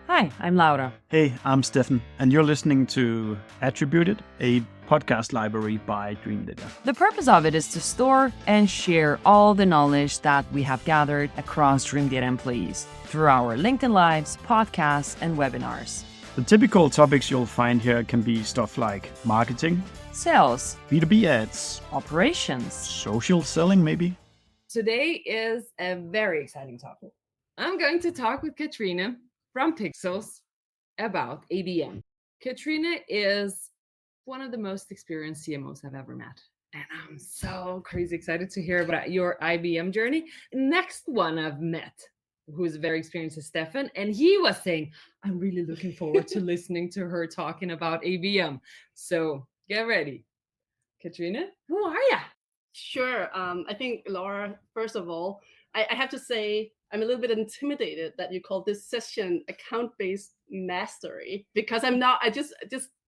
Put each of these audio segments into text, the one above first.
Hi, I'm Laura. Hey, I'm Stefan, and you're listening to Attributed, a podcast library by Dreamdata. The purpose of it is to store and share all the knowledge that we have gathered across Dreamdata employees through our LinkedIn Lives, podcasts, and webinars. The typical topics you'll find here can be stuff like marketing, Sales, B2B ads, operations, social selling maybe. Today is a very exciting topic. I'm going to talk with Katrine from Pixelz about ABM. Katrine is one of the most experienced CMOs I've ever met. And I'm so crazy excited to hear about your IBM journey. Next one I've met, who's very experienced, is Stefan. And he was saying, I'm really looking forward to listening to her talking about ABM. So get ready. Katrine, who are you? Sure. I think, Laura, first of all, I have to say I'm a little bit intimidated that you call this session account-based mastery, because I just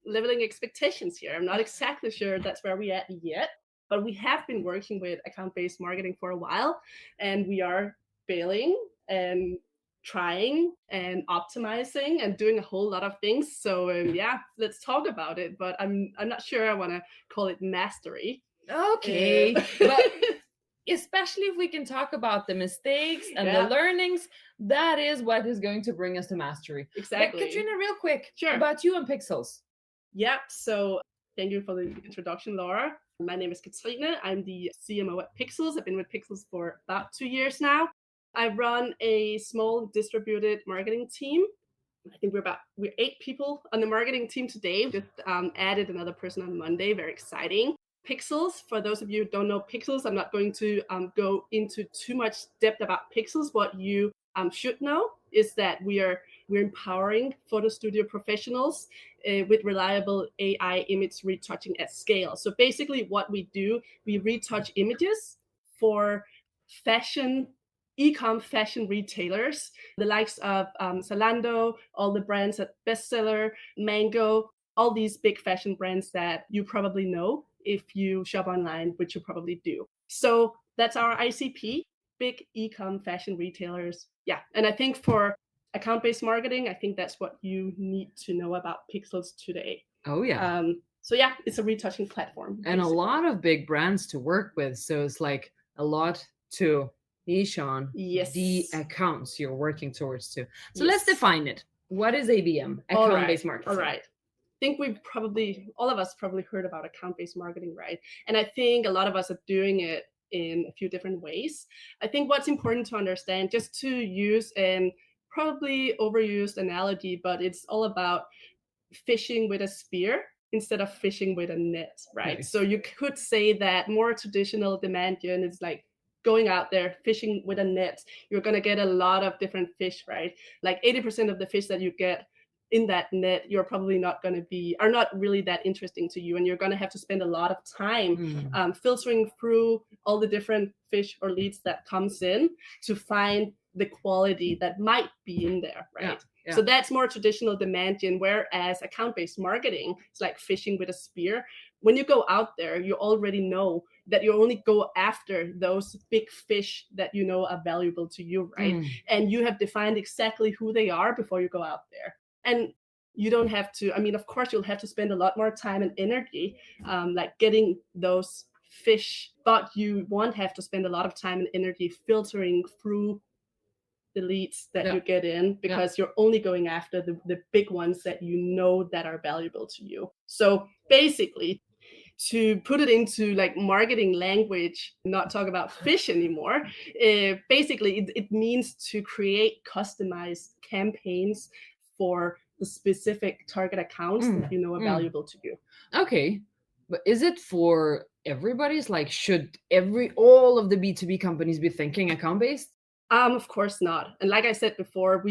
leveling expectations here. I'm not exactly sure that's where we're at yet, but we have been working with account-based marketing for a while, and we are failing and trying and optimizing and doing a whole lot of things. So yeah, let's talk about it. But I'm not sure I want to call it mastery. Okay, but especially if we can talk about the mistakes and the learnings, that is what is going to bring us to mastery. Exactly. But Katrine, real quick, Sure. about you and Pixelz. Yeah, so thank you for the introduction, Laura. My name is Katrine. I'm the CMO at Pixelz. I've been with Pixelz for about 2 years now. I run a small distributed marketing team. I think we're 8 people on the marketing team today. Just added another person on Monday. Very exciting. Pixelz, for those of you who don't know Pixelz, I'm not going to go into too much depth about Pixelz. What you should know is that we're empowering photo studio professionals with reliable AI image retouching at scale. So basically what we do, we retouch images for e-com fashion retailers, the likes of Zalando, all the brands at Bestseller, Mango, all these big fashion brands that you probably know if you shop online, which you probably do. So that's our ICP, big e-com fashion retailers. Yeah, and I think for account-based marketing, I think that's what you need to know about Pixelz today. Oh, yeah. So yeah, it's a retouching platform. And basically. a lot of big brands to work with. So it's like a lot to niche on the accounts you're working towards too. So let's define it. What is ABM, account-based marketing? All right. I think all of us probably heard about account-based marketing, right? And I think a lot of us are doing it in a few different ways. I think what's important to understand, just to use an probably overused analogy, but it's all about fishing with a spear instead of fishing with a net, right? Nice. So you could say that more traditional demand gen is like going out there fishing with a net. You're going to get a lot of different fish, right? Like 80% of the fish that you get in that net, you're probably are not really that interesting to you. And you're going to have to spend a lot of time filtering through all the different fish or leads that comes in to find the quality that might be in there, right? Yeah. So that's more traditional demand gen, whereas account-based marketing is like fishing with a spear. When you go out there, you already know that you only go after those big fish that you know are valuable to you, right? And you have defined exactly who they are before you go out there. And you don't have to, of course, you'll have to spend a lot more time and energy like getting those fish, but you won't have to spend a lot of time and energy filtering through the leads that you get in, because you're only going after the big ones that you know that are valuable to you. So basically, to put it into like marketing language, not talk about fish anymore, basically it means to create customized campaigns for the specific target accounts that you know are valuable to you. Okay, but is it for everybody's? Like, should all of the B2B companies be thinking account-based? Of course not. And like I said before,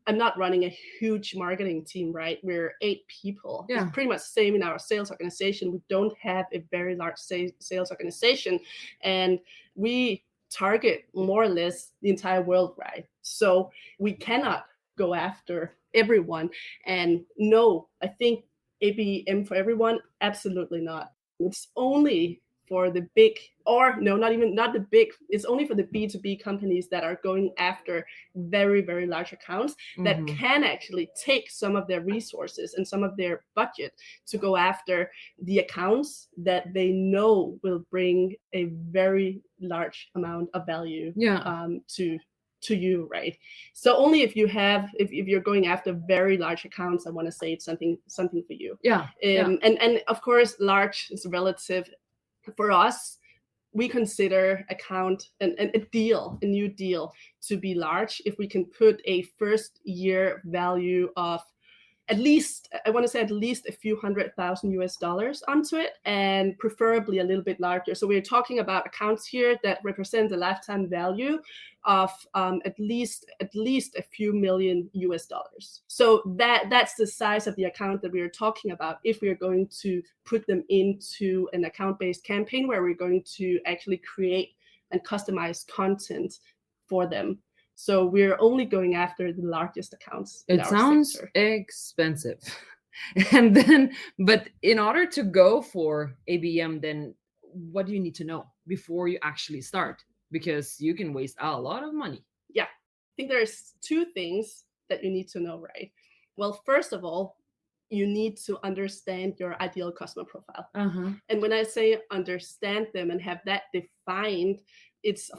I'm not running a huge marketing team, right? We're 8 people. Yeah. It's pretty much the same in our sales organization. We don't have a very large sales organization, and we target more or less the entire world, right? So we cannot go after everyone. And no, I think ABM for everyone, absolutely not. It's only for the big, or no, not the big, it's only for the B2B companies that are going after very, very large accounts that can actually take some of their resources and some of their budget to go after the accounts that they know will bring a very large amount of value to you, right? So only if you're going after very large accounts, I want to say it's something for you. And of course, large is relative. For us, we consider a new deal to be large if we can put a first year value of at least a few $100,000 onto it, and preferably a little bit larger. So we're talking about accounts here that represent a lifetime value of at least a few million $. So that's the size of the account that we are talking about if we are going to put them into an account-based campaign where we're going to actually create and customize content for them. So we're only going after the largest accounts in our sector. It sounds expensive. But in order to go for ABM, then what do you need to know before you actually start? Because you can waste a lot of money. Yeah, I think there's two things that you need to know, right? Well, first of all, you need to understand your ideal customer profile. And when I say understand them and have that defined, it's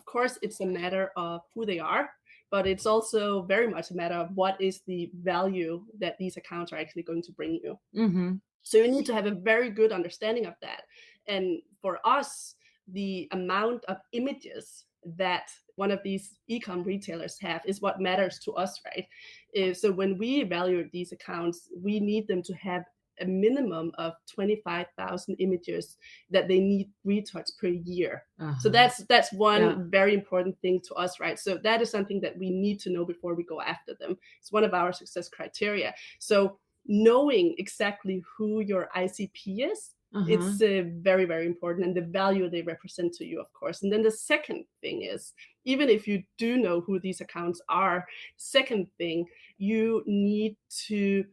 a matter of who they are, but it's also very much a matter of what is the value that these accounts are actually going to bring you. So you need to have a very good understanding of that. And for us, the amount of images that one of these e-com retailers have is what matters to us, right? So when we evaluate these accounts, we need them to have a minimum of 25,000 images that they need retouched per year. So that's one very important thing to us, right? So that is something that we need to know before we go after them. It's one of our success criteria. So knowing exactly who your ICP is, it's very, very important, and the value they represent to you, of course. And then the second thing is, even if you do know who these accounts are, second thing, you need to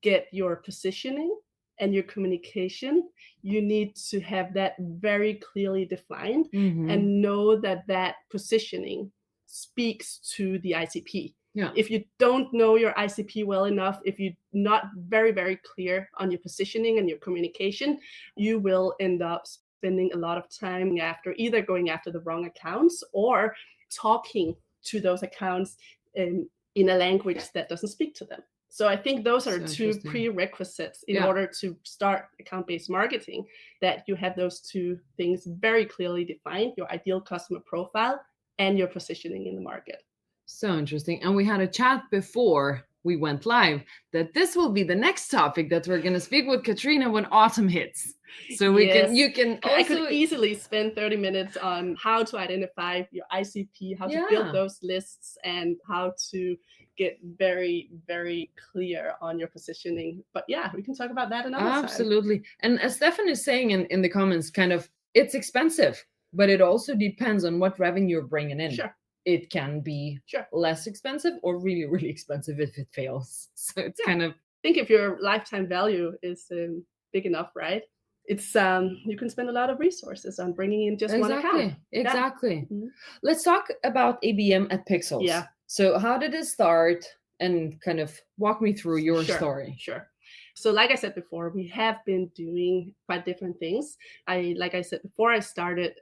get your positioning and your communication. You need to have that very clearly defined and know that positioning speaks to the ICP. If you don't know your ICP well enough, if you're not very, very clear on your positioning and your communication, you will end up spending a lot of time either going after the wrong accounts or talking to those accounts in a language that doesn't speak to them. So I think those are two prerequisites in order to start account-based marketing, that you have those two things very clearly defined, your ideal customer profile and your positioning in the market. So interesting. And we had a chat before we went live that this will be the next topic that we're going to speak with Katrine when autumn hits. So you can also... I could easily spend 30 minutes on how to identify your ICP, how to build those lists, and how to get very, very clear on your positioning. But yeah, we can talk about that another time. Absolutely. And as Stefan is saying in the comments, kind of, it's expensive, but it also depends on what revenue you're bringing in. Sure. It can be less expensive or really, really expensive if it fails. So it's kind of... I think if your lifetime value is big enough, right? It's you can spend a lot of resources on bringing in just one account. Exactly. Let's talk about ABM at Pixelz. Yeah. So how did it start, and kind of walk me through your story? Sure. So like I said before, we have been doing quite different things. Like I said before, I started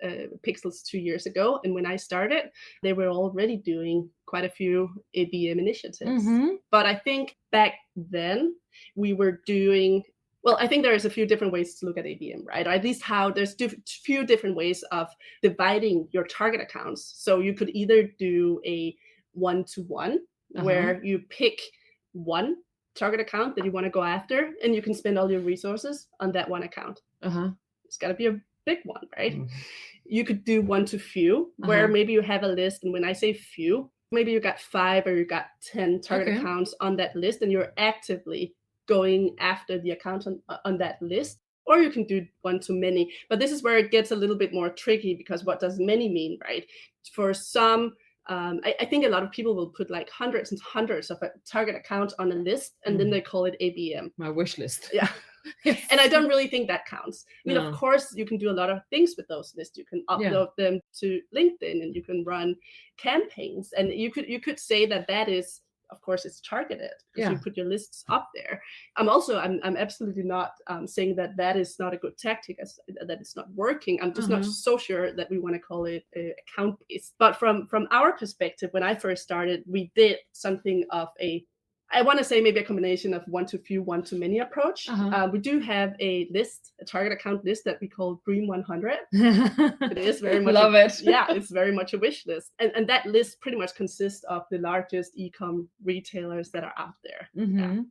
Pixelz 2 years ago. And when I started, they were already doing quite a few ABM initiatives. But I think back then we were doing... Well, I think there's a few different ways to look at ABM, right? Or at least there's few different ways of dividing your target accounts. So you could either do a one-to-one, where you pick one target account that you want to go after, and you can spend all your resources on that one account. It's got to be a big one, right? You could do one-to-few, where maybe you have a list, and when I say few, maybe you got 5 or you got 10 target accounts on that list, and you're actively going after the account on that list. Or you can do one-to-many. But this is where it gets a little bit more tricky, because what does many mean, right? For some, I think a lot of people will put like hundreds and hundreds of target accounts on a list, and then they call it ABM. My wish list. Yeah. Yes. And I don't really think that counts. I mean, No. of course, you can do a lot of things with those lists. You can upload them to LinkedIn, and you can run campaigns. And you could say that is, of course, it's targeted because you put your lists up there. I'm absolutely not saying that is not a good tactic, that it's not working. I'm just not so sure that we want to call it account based. But from our perspective, when I first started, we did something of I want to say maybe a combination of one to few, one to many approach. We do have a target account list that we call Dream 100. It is very much Love it. Yeah, it's very much a wish list. And that list pretty much consists of the largest e-com retailers that are out there.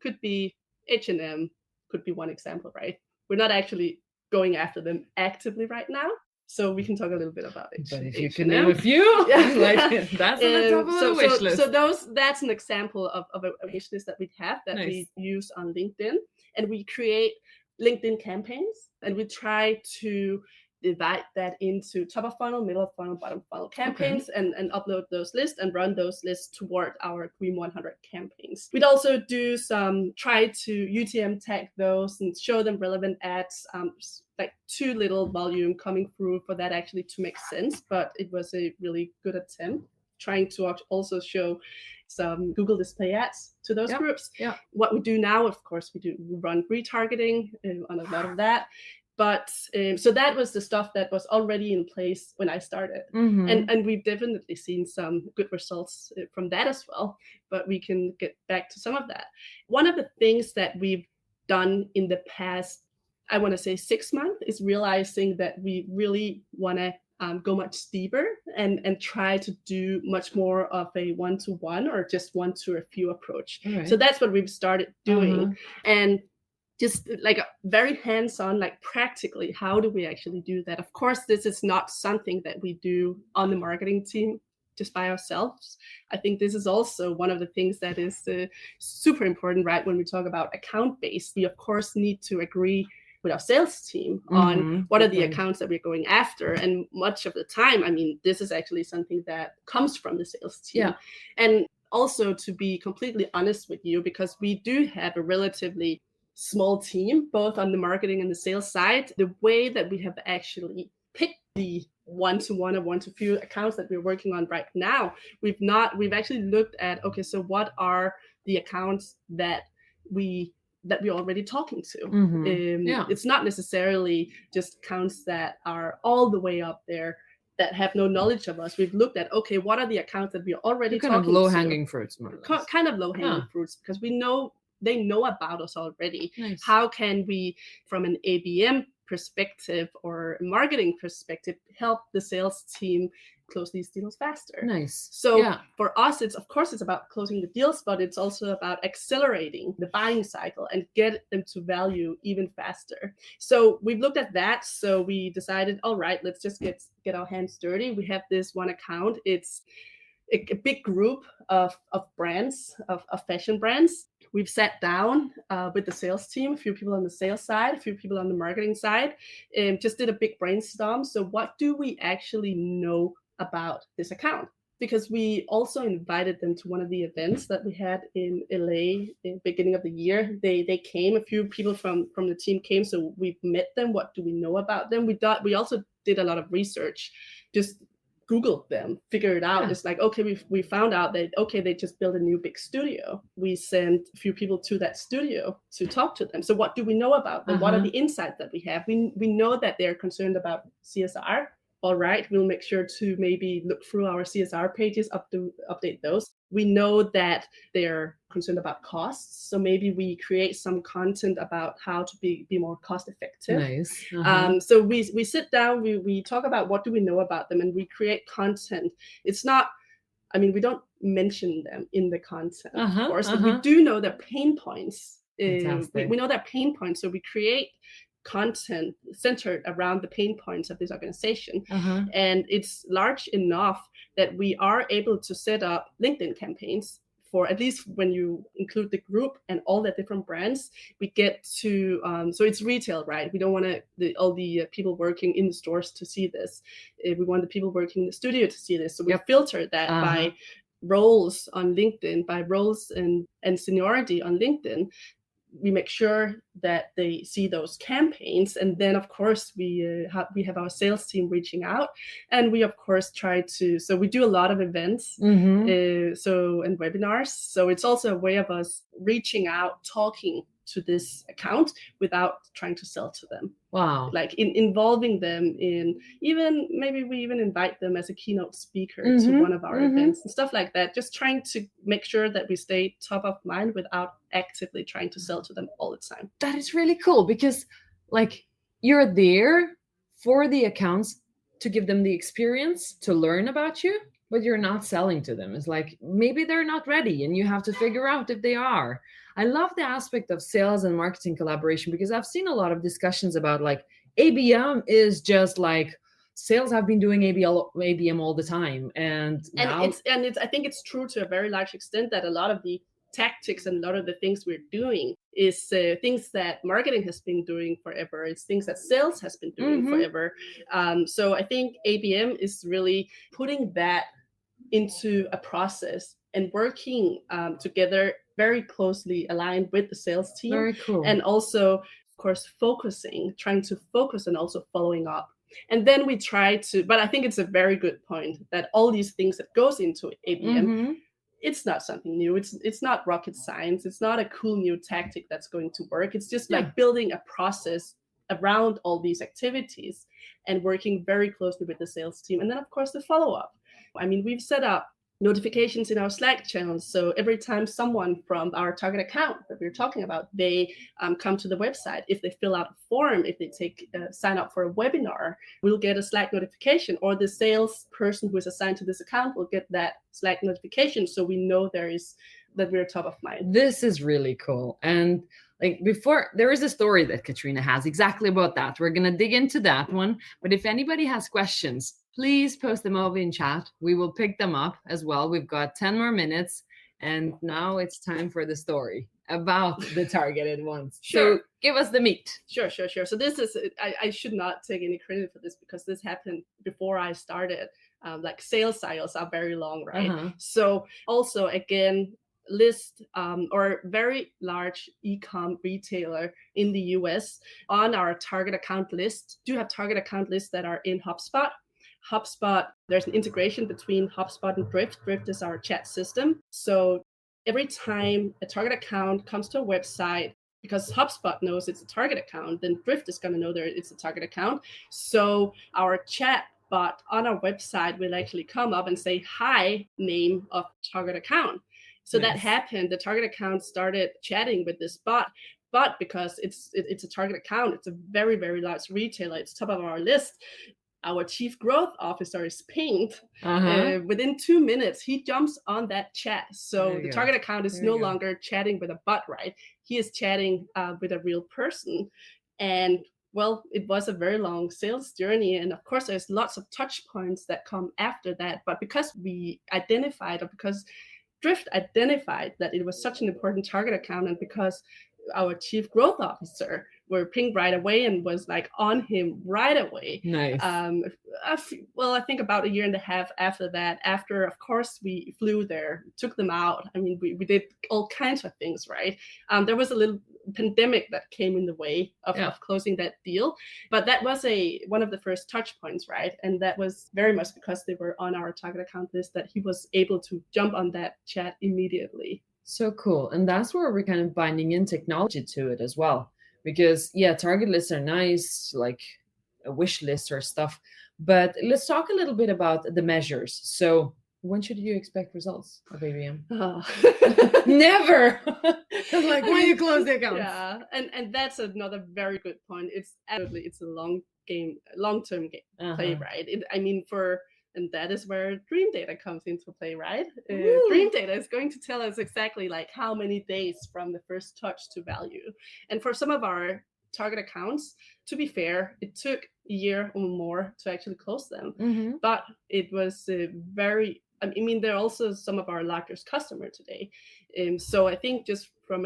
Could be H&M, could be one example, right? We're not actually going after them actively right now. So we can talk a little bit about it. But if you can name a few, like that's on the top of the wish list. So that's an example of a wish list that we have that we use on LinkedIn. And we create LinkedIn campaigns, and we try to divide that into top of funnel, middle of funnel, bottom funnel campaigns, and upload those lists and run those lists toward our Dream 100 campaigns. We'd also do try to UTM tag those and show them relevant ads, like too little volume coming through for that actually to make sense, but it was a really good attempt, trying to also show some Google display ads to those groups. What we do now, of course, we run retargeting on a lot of that. But so that was the stuff that was already in place when I started. And we've definitely seen some good results from that as well. But we can get back to some of that. One of the things that we've done in the past, I want to say 6 months, is realizing that we really want to go much deeper and try to do much more of a one-to-one or just one to a few approach. So that's what we've started doing. And just like very hands-on, like practically, how do we actually do that? Of course, this is not something that we do on the marketing team just by ourselves. I think this is also one of the things that is super important, right? When we talk about account-based, we of course need to agree with our sales team on what are the accounts that we're going after. And much of the time, I mean, this is actually something that comes from the sales team. And also, to be completely honest with you, because we do have a relatively small team, both on the marketing and the sales side, the way that we have actually picked the one-to-one or one-to-few accounts that we're working on right now, we've actually looked at, okay, so what are the accounts that we're already talking to? It's not necessarily just accounts that are all the way up there that have no knowledge of us. We've looked at, okay, what are the accounts that we're already talking to? Kind of low-hanging fruits, more or less. Kind of low-hanging fruits, because we know they know about us already. How can we, from an ABM perspective or marketing perspective, help the sales team close these deals faster? So for us, it's about closing the deals, but it's also about accelerating the buying cycle and get them to value even faster. So we've looked at that. So we decided, all right, let's just get our hands dirty. We have this one account. It's a big group of brands, of fashion brands. We've sat down with the sales team, a few people on the sales side, a few people on the marketing side, and just did a big brainstorm. So what do we actually know about this account? Because we also invited them to one of the events that we had in LA in the beginning of the year. They came, a few people from the team came, so we've met them. What do we know about them? We also did a lot of research, just Googled them, figured it out. It's like, okay, we found out that, okay, they just built a new big studio. We sent a few people to that studio to talk to them. So what do we know about them? What are the insights that we have? We know that they're concerned about CSR. All right, we'll make sure to maybe look through our CSR pages, update those. We know that they're concerned about costs. So maybe we create some content about how to be more cost effective. So we sit down, we talk about what do we know about them, and we create content. It's not, I mean, we don't mention them in the content, of course, but we do know their pain points. We know their pain points. So we create content centered around the pain points of this organization. And it's large enough that we are able to set up LinkedIn campaigns for, at least when you include the group and all the different brands, we get to, so it's retail, right? We don't want all the people working in the stores to see this. We want the people working in the studio to see this. So we filter that by roles on LinkedIn, by roles and seniority on LinkedIn. we make sure that they see those campaigns. And then, of course, we have our sales team reaching out, and we, of course, so we do a lot of events, and webinars. So it's also a way of us reaching out, talking to this account without trying to sell to them. Wow. Like involving them in, even maybe we even invite them as a keynote speaker to one of our events and stuff like that. Just trying to make sure that we stay top of mind without actively trying to sell to them all the time. That is really cool, because like you're there for the accounts to give them the experience to learn about you, but you're not selling to them. It's like maybe they're not ready and you have to figure out if they are. I love the aspect of sales and marketing collaboration, because I've seen a lot of discussions about like ABM is just like sales have been doing ABM all the time. And I think it's true to a very large extent that a lot of the tactics and a lot of the things we're doing is things that marketing has been doing forever. It's things that sales has been doing forever. So I think ABM is really putting that into a process and working together very closely aligned with the sales team. Very cool. And also, of course, trying to focus and also following up. And then we try to, but I think it's a very good point that all these things that goes into ABM, it's not something new. It's not rocket science. It's not a cool new tactic that's going to work. It's just like building a process around all these activities and working very closely with the sales team. And then, of course, the follow-up. I mean, we've set up notifications in our Slack channels. So every time someone from our target account that we're talking about, they come to the website, if they fill out a form, if they sign up for a webinar, we'll get a Slack notification, or the sales person who is assigned to this account will get that Slack notification. So we know that we're top of mind. This is really cool. And like before, there is a story that Katrine has exactly about that. We're going to dig into that one. But if anybody has questions, please post them over in chat. We will pick them up as well. We've got 10 more minutes. And now it's time for the story about the targeted ones. Sure. So give us the meat. Sure. So this is, I should not take any credit for this, because this happened before I started. Like sales cycles are very long, right? So also, again, list or very large e-com retailer in the US on our target account list do have target account lists that are in HubSpot. There's an integration between HubSpot and Drift. Drift is our chat system. So every time a target account comes to a website, because HubSpot knows it's a target account, then Drift is going to know that it's a target account. So our chat bot on our website will actually come up and say, hi, name of target account. So that happened. The target account started chatting with this bot, but because it's a target account, it's a very, very large retailer, it's top of our list. Our chief growth officer is pinged. Within 2 minutes, he jumps on that chat. So the target account is no longer chatting with a bot, right? He is chatting with a real person. And well, it was a very long sales journey. And of course, there's lots of touch points that come after that. But because we identified, or because Drift identified that it was such an important target account, and because our chief growth officer were pinged right away and was like on him right away. Nice. I think about a year and a half after that, of course, we flew there, took them out. I mean, we did all kinds of things, right? There was a little pandemic that came in the way of closing that deal. But that was one of the first touch points, right? And that was very much because they were on our target account list that he was able to jump on that chat immediately. So cool. And that's where we're kind of binding in technology to it as well. Because target lists are nice, like a wish list or stuff. But let's talk a little bit about the measures. So when should you expect results of ABM? Never. Like when you close the account. Yeah, and that's another very good point. It's a long-term game play, right? And that is where Dreamdata comes into play, right? Dreamdata is going to tell us exactly like how many days from the first touch to value. And for some of our target accounts, to be fair, it took a year or more to actually close them. But it was they're also some of our largest customer today. So I think just from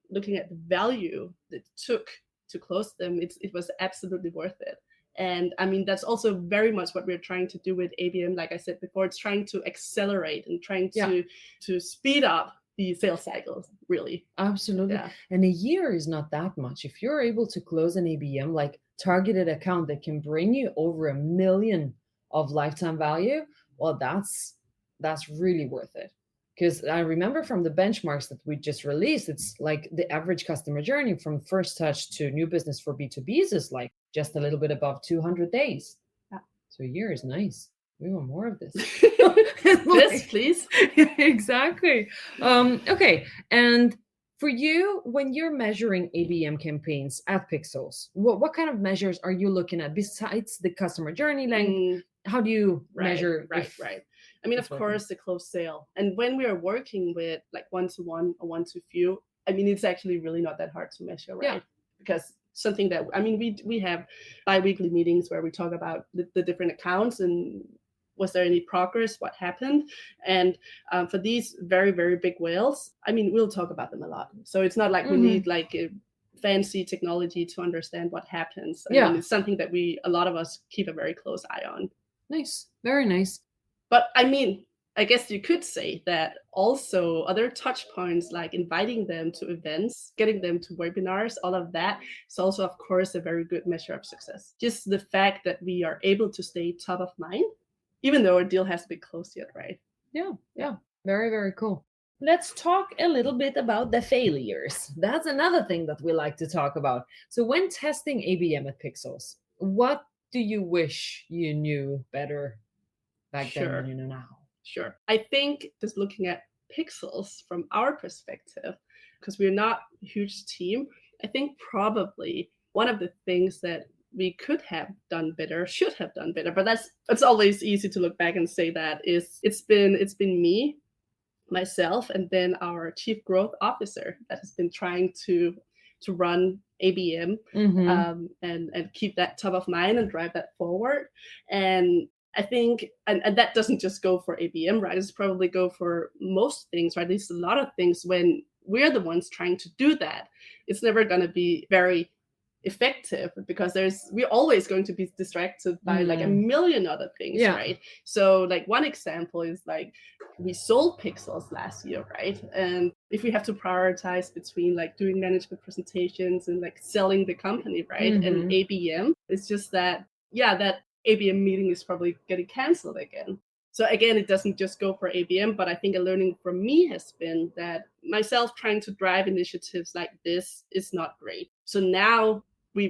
looking at the value that it took to close them, it was absolutely worth it. And I mean, that's also very much what we're trying to do with ABM. Like I said before, it's trying to accelerate and trying to speed up the sales cycles, really. Absolutely. Yeah. And a year is not that much. If you're able to close an ABM, like targeted account that can bring you over $1 million of lifetime value, well, that's really worth it. Because I remember from the benchmarks that we just released, it's like the average customer journey from first touch to new business for B2Bs is like just a little bit above 200 days. Yeah. So a year is nice. We want more of this. Yes, please. Exactly. Okay. And for you, when you're measuring ABM campaigns at Pixelz, what kind of measures are you looking at besides the customer journey length? How do you measure? Right. I mean, of course, the closed sale. And when we are working with like one-to-one or one-to-few, I mean, it's actually really not that hard to measure, right? Yeah. Because something that, I mean, we have bi-weekly meetings where we talk about the different accounts and was there any progress, what happened. And for these very, very big whales, I mean, we'll talk about them a lot. So it's not like we need like a fancy technology to understand what happens. I mean, it's something that a lot of us keep a very close eye on. Nice. Very nice. But I mean, I guess you could say that also other touch points like inviting them to events, getting them to webinars, all of that is also, of course, a very good measure of success. Just the fact that we are able to stay top of mind, even though a deal hasn't been closed yet, right? Yeah. Very, very cool. Let's talk a little bit about the failures. That's another thing that we like to talk about. So when testing ABM at Pixelz, what do you wish you knew better back then than you know now? Sure. I think just looking at Pixelz from our perspective, because we're not a huge team, I think probably one of the things that we could have done better, should have done better, but it's always easy to look back and say that is it's been me, myself, and then our chief growth officer that has been trying to run ABM and keep that top of mind and drive that forward. And I think, and that doesn't just go for ABM, right? It's probably go for most things, right? At least a lot of things. When we're the ones trying to do that, it's never going to be very effective because we're always going to be distracted by like a million other things, right? So like one example is like we sold Pixelz last year, right? And if we have to prioritize between like doing management presentations and like selling the company, right? And ABM, it's just that that ABM meeting is probably getting canceled again. So again, it doesn't just go for ABM, but I think a learning from me has been that myself trying to drive initiatives like this is not great. So now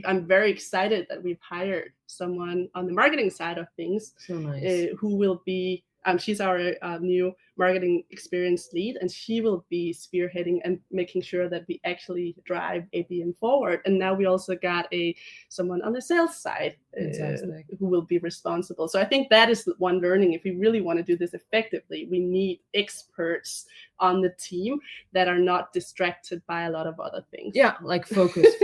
I'm very excited that we've hired someone on the marketing side of things, so nice. Who will be, she's our new marketing experience lead, and she will be spearheading and making sure that we actually drive ABM forward. And now we also got someone on the sales side who will be responsible. So I think that is one learning. If we really want to do this effectively, we need experts on the team that are not distracted by a lot of other things. Yeah, like focus.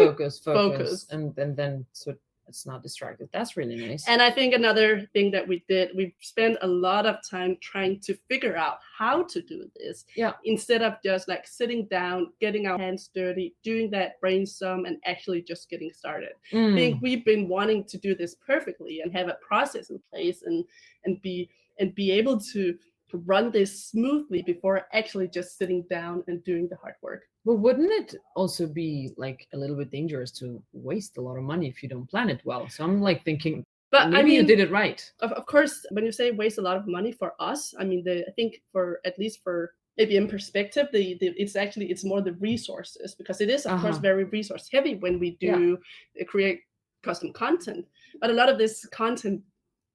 And then so it's not distracted. That's really nice. And I think another thing that we spent a lot of time trying to figure out how to do this. Yeah. Instead of just like sitting down, getting our hands dirty, doing that brainstorm and actually just getting started. I think we've been wanting to do this perfectly and have a process in place and be able to run this smoothly before actually just sitting down and doing the hard work. But wouldn't it also be like a little bit dangerous to waste a lot of money if you don't plan it well? So I'm like thinking, but maybe you did it right. Of course, when you say waste a lot of money for us, I mean, I think for at least for ABM perspective, it's more the resources, because it is of course very resource heavy when we do create custom content. But a lot of this content,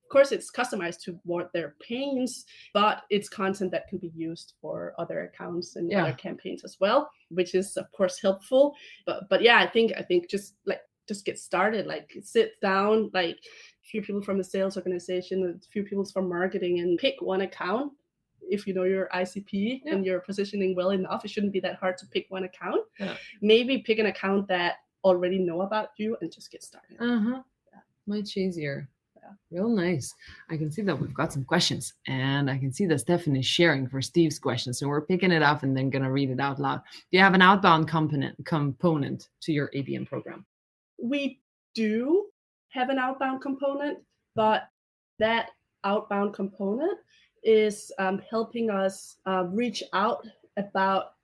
of course, it's customized to what their pains, but it's content that can be used for other accounts and other campaigns as well, which is of course helpful. But yeah, I think just get started, like sit down, like a few people from the sales organization, a few people from marketing, and pick one account. If you know your ICP and you're positioning well enough, it shouldn't be that hard to pick one account. Maybe pick an account that already know about you and just get started. Much easier. Real nice. I can see that we've got some questions, and I can see that Stefan is sharing for Steve's question. So we're picking it up and then going to read it out loud. Do you have an outbound component to your ABM program? We do have an outbound component, but that outbound component is helping us reach out about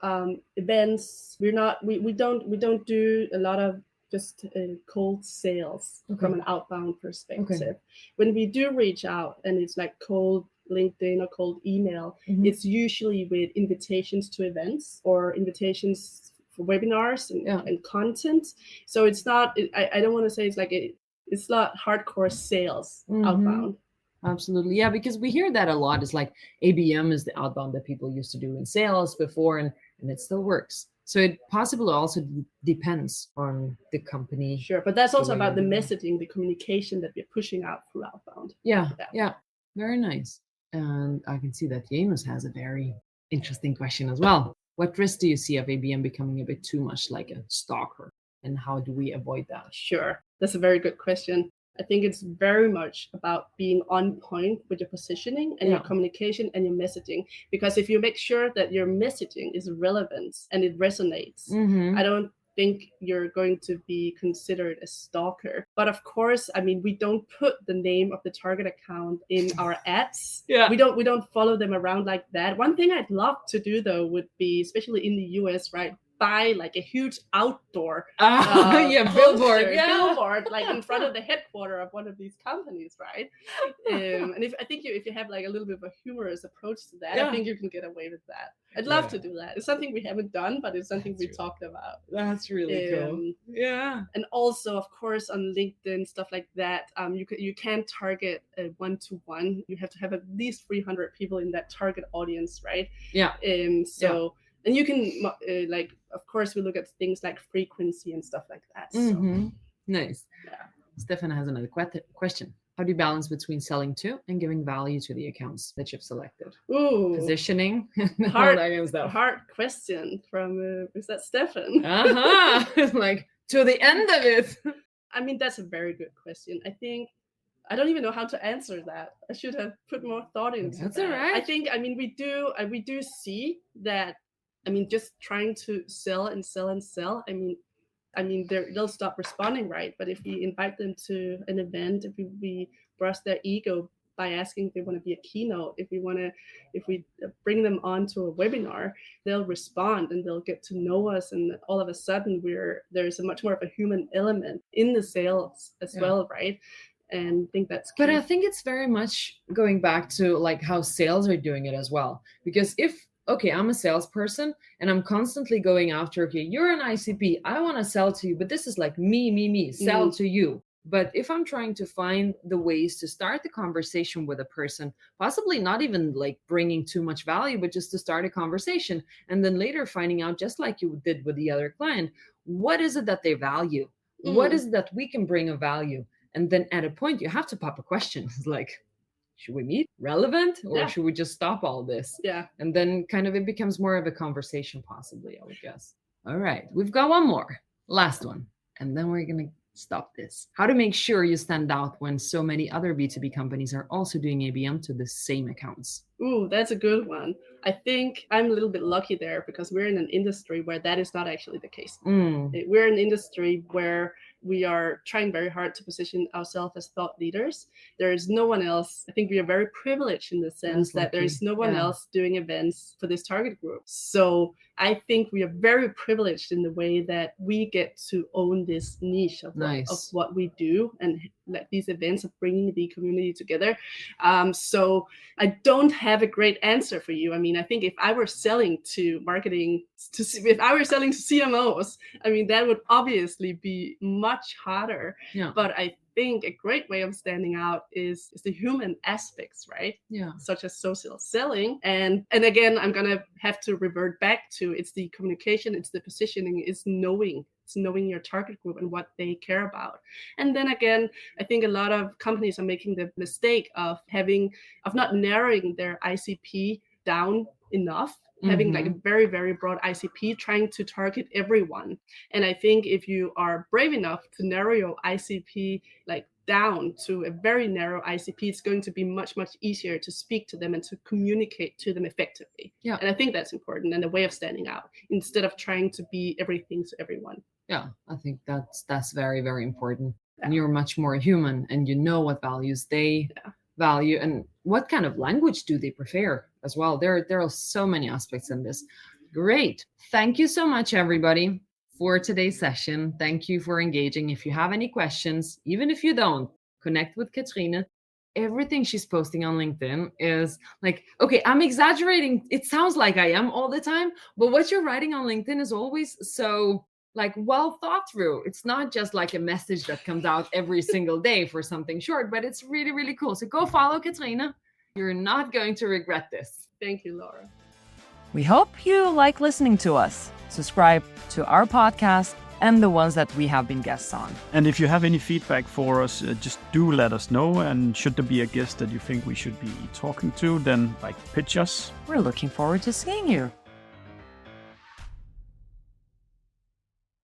events. We don't do a lot of just cold sales from an outbound perspective. When we do reach out and it's like cold LinkedIn or cold email, it's usually with invitations to events or invitations for webinars and content. So it's not, I don't want to say it's like it's not hardcore sales outbound. Absolutely. Yeah, because we hear that a lot. It's like ABM is the outbound that people used to do in sales before, and it still works. So it possibly also depends on the company. Sure, but that's also about the messaging, the communication that we're pushing out through outbound. Yeah. Very nice. And I can see that Janus has a very interesting question as well. What risk do you see of ABM becoming a bit too much like a stalker? And how do we avoid that? Sure, that's a very good question. I think it's very much about being on point with your positioning and your communication and your messaging. Because if you make sure that your messaging is relevant and it resonates, I don't think you're going to be considered a stalker. But of course, I mean, we don't put the name of the target account in our ads. We don't follow them around like that. One thing I'd love to do though would be, especially in the US, right? Buy like a huge outdoor billboard like in front of the headquarters of one of these companies, right? And if you have like a little bit of a humorous approach to that, I think you can get away with that. I'd love to do that. It's something we haven't done, but it's something we talked about. That's really cool. Yeah. And also, of course, on LinkedIn, stuff like that, you can target a one-to-one. You have to have at least 300 people in that target audience, right? Yeah. And you can, of course, we look at things like frequency and stuff like that. So. Nice. Yeah. Stefan has another question. How do you balance between selling to and giving value to the accounts that you've selected? Ooh. Positioning. Hard question from, is that Stefan? Like, to the end of it. I mean, that's a very good question. I think I don't even know how to answer that. I should have put more thought into that. That's all right. I think, I mean, we do see that. I mean, just trying to sell and sell and sell. I mean, they'll stop responding, right? But if we invite them to an event, if we brush their ego by asking if they want to be a keynote, if we bring them onto a webinar, they'll respond and they'll get to know us. And all of a sudden, there's a much more of a human element in the sales as well, right? And I think that's key. But I think it's very much going back to like how sales are doing it as well. Because okay, I'm a salesperson and I'm constantly going after, okay, you're an ICP. I want to sell to you, but this is like me, sell to you. But if I'm trying to find the ways to start the conversation with a person, possibly not even like bringing too much value, but just to start a conversation. And then later finding out, just like you did with the other client, what is it that they value? What is it that we can bring of value? And then at a point, you have to pop a question. It's like, should we meet? Relevant? Or should we just stop all this? Yeah. And then kind of it becomes more of a conversation, possibly, I would guess. All right. We've got one more. Last one. And then we're going to stop this. How to make sure you stand out when so many other B2B companies are also doing ABM to the same accounts? Ooh, that's a good one. I think I'm a little bit lucky there because we're in an industry where that is not actually the case. We're in an industry where we are trying very hard to position ourselves as thought leaders. There is no one else. I think we are very privileged in the sense that there is no one else doing events for this target group. So I think we are very privileged in the way that we get to own this niche of what we do and let these events of bringing the community together. So I don't have a great answer for you. I mean, I think if I were selling to if I were selling to CMOs, I mean, that would obviously be much harder. Yeah. But I think a great way of standing out is the human aspects, right? Yeah. Such as social selling. And again, I'm going to have to revert back to it's the communication, it's the positioning, it's knowing your target group and what they care about. And then again, I think a lot of companies are making the mistake of not narrowing their ICP down enough, having like a very, very broad ICP, trying to target everyone. And I think if you are brave enough to narrow your ICP like down to a very narrow ICP, it's going to be much, much easier to speak to them and to communicate to them effectively. Yeah. And I think that's important and a way of standing out instead of trying to be everything to everyone. Yeah, I think that's very, very important. Yeah. And you're much more human and you know what values they value and what kind of language do they prefer as well. There are so many aspects in this. Great. Thank you so much, everybody, for today's session. Thank you for engaging. If you have any questions, even if you don't, connect with Katrine. Everything she's posting on LinkedIn is like, okay, I'm exaggerating. It sounds like I am all the time, but what you're writing on LinkedIn is always so like well thought through. It's not just like a message that comes out every single day for something short, but it's really, really cool. So go follow Katrine. You're not going to regret this. Thank you, Laura. We hope you like listening to us. Subscribe to our podcast and the ones that we have been guests on. And if you have any feedback for us, just do let us know. And should there be a guest that you think we should be talking to, then pitch us. We're looking forward to seeing you.